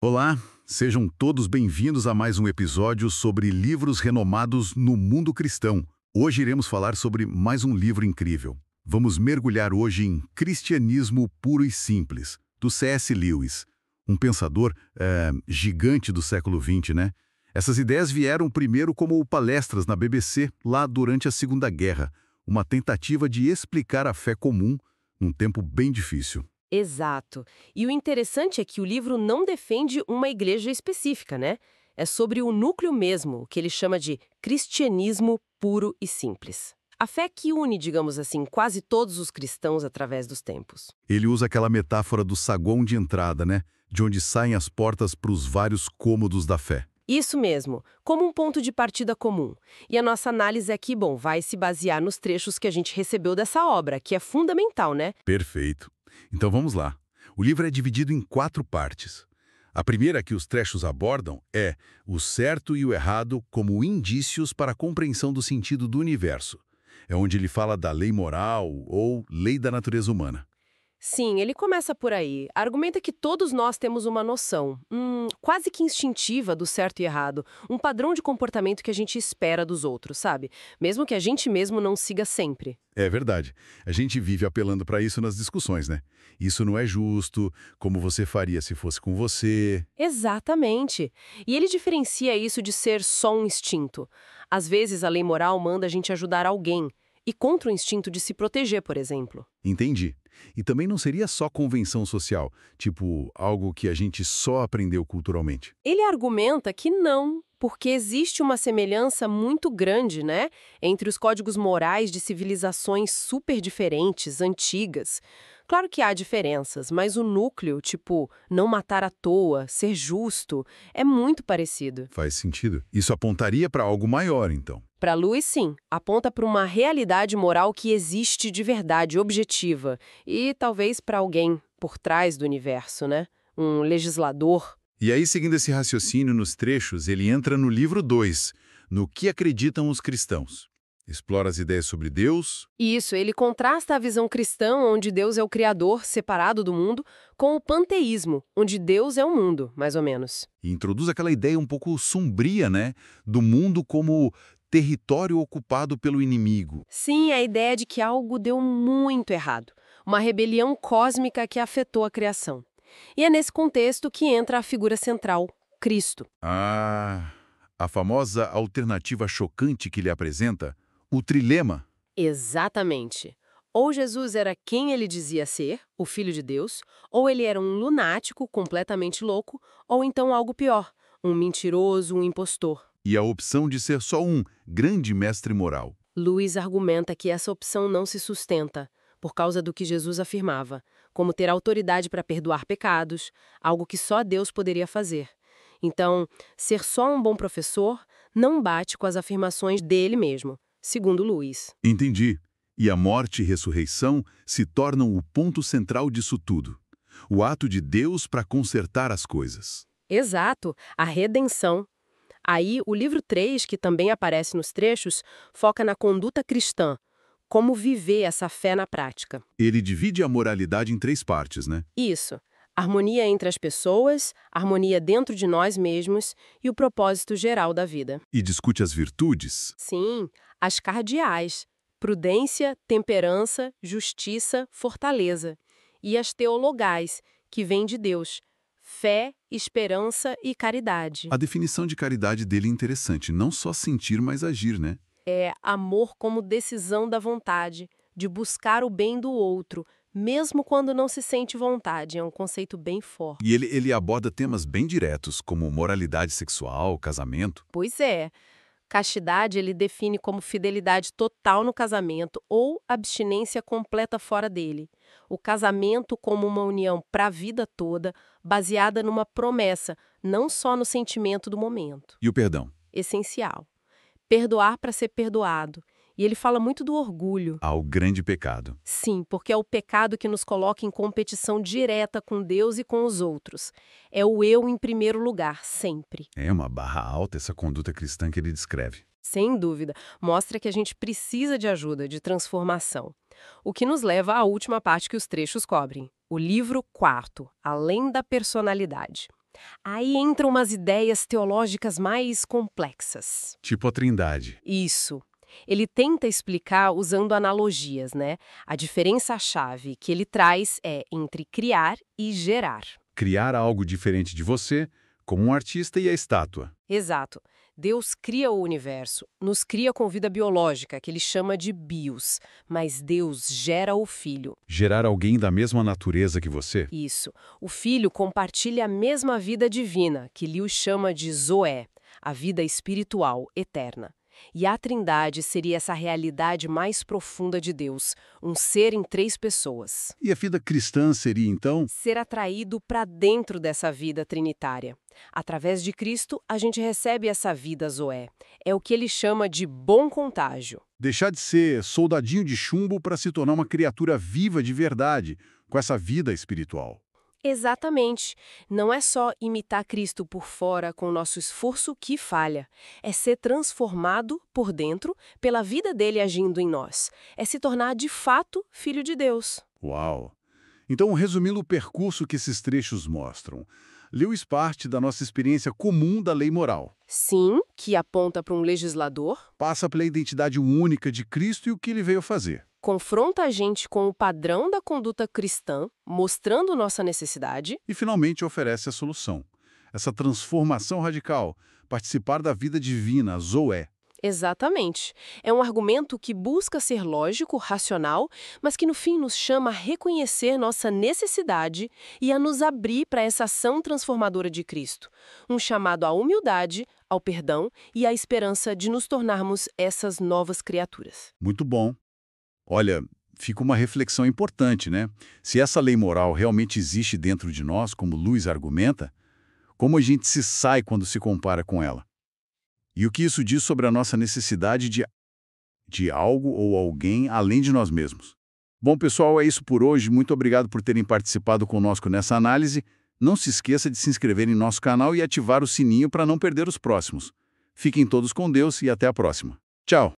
Olá, sejam todos bem-vindos a mais um episódio sobre livros renomados no mundo cristão. Hoje iremos falar sobre mais um livro incrível. Vamos mergulhar hoje em Cristianismo Puro e Simples, do C.S. Lewis, um pensador gigante do século XX, né? Essas ideias vieram primeiro como palestras na BBC, lá durante a Segunda Guerra, uma tentativa de explicar a fé comum num tempo bem difícil. Exato. E o interessante é que o livro não defende uma igreja específica, né? É sobre o núcleo mesmo, que ele chama de cristianismo puro e simples. A fé que une, digamos assim, quase todos os cristãos através dos tempos. Ele usa aquela metáfora do saguão de entrada, né? De onde saem as portas para os vários cômodos da fé. Isso mesmo, como um ponto de partida comum. E a nossa análise aqui, bom, vai se basear nos trechos que a gente recebeu dessa obra, que é fundamental, né? Perfeito. Então vamos lá. O livro é dividido em 4 partes. A primeira que os trechos abordam é o certo e o errado como indícios para a compreensão do sentido do universo. É onde ele fala da lei moral ou lei da natureza humana. Sim, ele começa por aí. Argumenta que todos nós temos uma noção, quase que instintiva do certo e errado, um padrão de comportamento que a gente espera dos outros, sabe? Mesmo que a gente mesmo não siga sempre. É verdade. A gente vive apelando para isso nas discussões, né? Isso não é justo, como você faria se fosse com você. Exatamente. E ele diferencia isso de ser só um instinto. Às vezes a lei moral manda a gente ajudar alguém, e contra o instinto de se proteger, por exemplo. Entendi. E também não seria só convenção social, tipo algo que a gente só aprendeu culturalmente. Ele argumenta que não, porque existe uma semelhança muito grande, né, entre os códigos morais de civilizações super diferentes, antigas. Claro que há diferenças, mas o núcleo, tipo, não matar à toa, ser justo, é muito parecido. Faz sentido? Isso apontaria para algo maior, então. Para Lewis, sim, aponta para uma realidade moral que existe de verdade, objetiva, e talvez para alguém por trás do universo, né? Um legislador. E aí, seguindo esse raciocínio nos trechos, ele entra no livro 2, no que acreditam os cristãos. Explora as ideias sobre Deus. Isso, ele contrasta a visão cristã, onde Deus é o criador, separado do mundo, com o panteísmo, onde Deus é o mundo, mais ou menos. E introduz aquela ideia um pouco sombria, né? Do mundo como território ocupado pelo inimigo. Sim, a ideia de que algo deu muito errado. Uma rebelião cósmica que afetou a criação. E é nesse contexto que entra a figura central, Cristo. Ah, a famosa alternativa chocante que ele apresenta, o trilema. Exatamente. Ou Jesus era quem ele dizia ser, o Filho de Deus, ou ele era um lunático completamente louco, ou então algo pior, um mentiroso, um impostor. E a opção de ser só um grande mestre moral. Luiz argumenta que essa opção não se sustenta, por causa do que Jesus afirmava, como ter autoridade para perdoar pecados, algo que só Deus poderia fazer. Então, ser só um bom professor não bate com as afirmações dele mesmo, segundo Luiz. Entendi. E a morte e ressurreição se tornam o ponto central disso tudo. O ato de Deus para consertar as coisas. Exato, a redenção. Aí, o livro 3, que também aparece nos trechos, foca na conduta cristã, como viver essa fé na prática. Ele divide a moralidade em 3 partes, né? Isso. Harmonia entre as pessoas, harmonia dentro de nós mesmos e o propósito geral da vida. E discute as virtudes. Sim, as cardeais: prudência, temperança, justiça, fortaleza. E as teologais, que vêm de Deus: fé, esperança e caridade. A definição de caridade dele é interessante, não só sentir, mas agir, né? É amor como decisão da vontade, de buscar o bem do outro, mesmo quando não se sente vontade. É um conceito bem forte. E ele aborda temas bem diretos, como moralidade sexual, casamento. Pois é. Castidade ele define como fidelidade total no casamento ou abstinência completa fora dele. O casamento como uma união para a vida toda, baseada numa promessa, não só no sentimento do momento. E o perdão? Essencial. Perdoar para ser perdoado. E ele fala muito do orgulho. Ao grande pecado. Sim, porque é o pecado que nos coloca em competição direta com Deus e com os outros. É o eu em primeiro lugar, sempre. É uma barra alta essa conduta cristã que ele descreve. Sem dúvida, mostra que a gente precisa de ajuda, de transformação. O que nos leva à última parte que os trechos cobrem. O livro 4, Além da Personalidade. Aí entram umas ideias teológicas mais complexas. Tipo a Trindade. Isso. Ele tenta explicar usando analogias, né? A diferença-chave que ele traz é entre criar e gerar. Criar algo diferente de você, como um artista e a estátua. Exato. Deus cria o universo, nos cria com vida biológica, que ele chama de bios, mas Deus gera o Filho. Gerar alguém da mesma natureza que você? Isso. O Filho compartilha a mesma vida divina, que Lewis chama de Zoé, a vida espiritual, eterna. E a Trindade seria essa realidade mais profunda de Deus, um ser em 3 pessoas. E a vida cristã seria, então, Ser atraído para dentro dessa vida trinitária. Através de Cristo, a gente recebe essa vida Zoé. É o que ele chama de bom contágio. deixar de ser soldadinho de chumbo para se tornar uma criatura viva de verdade, com essa vida espiritual. Exatamente. Não é só imitar Cristo por fora com o nosso esforço que falha. É ser transformado por dentro pela vida dele agindo em nós. É se tornar de fato filho de Deus. Uau! Então, resumindo o percurso que esses trechos mostram, Lewis parte da nossa experiência comum da lei moral. Sim, que aponta para um legislador, Passa pela identidade única de Cristo e o que ele veio fazer. confronta a gente com o padrão da conduta cristã, mostrando nossa necessidade. E finalmente oferece a solução. Essa transformação radical, participar da vida divina, Zoé. Exatamente. É um argumento que busca ser lógico, racional, mas que no fim nos chama a reconhecer nossa necessidade e a nos abrir para essa ação transformadora de Cristo. Um chamado à humildade, ao perdão e à esperança de nos tornarmos essas novas criaturas. Muito bom. Olha, fica uma reflexão importante, né? Se essa lei moral realmente existe dentro de nós, como Lewis argumenta, como a gente se sai quando se compara com ela? E o que isso diz sobre a nossa necessidade de algo ou alguém além de nós mesmos? Bom, pessoal, é isso por hoje. Muito obrigado por terem participado conosco nessa análise. Não se esqueça de se inscrever em nosso canal e ativar o sininho para não perder os próximos. Fiquem todos com Deus e até a próxima. Tchau!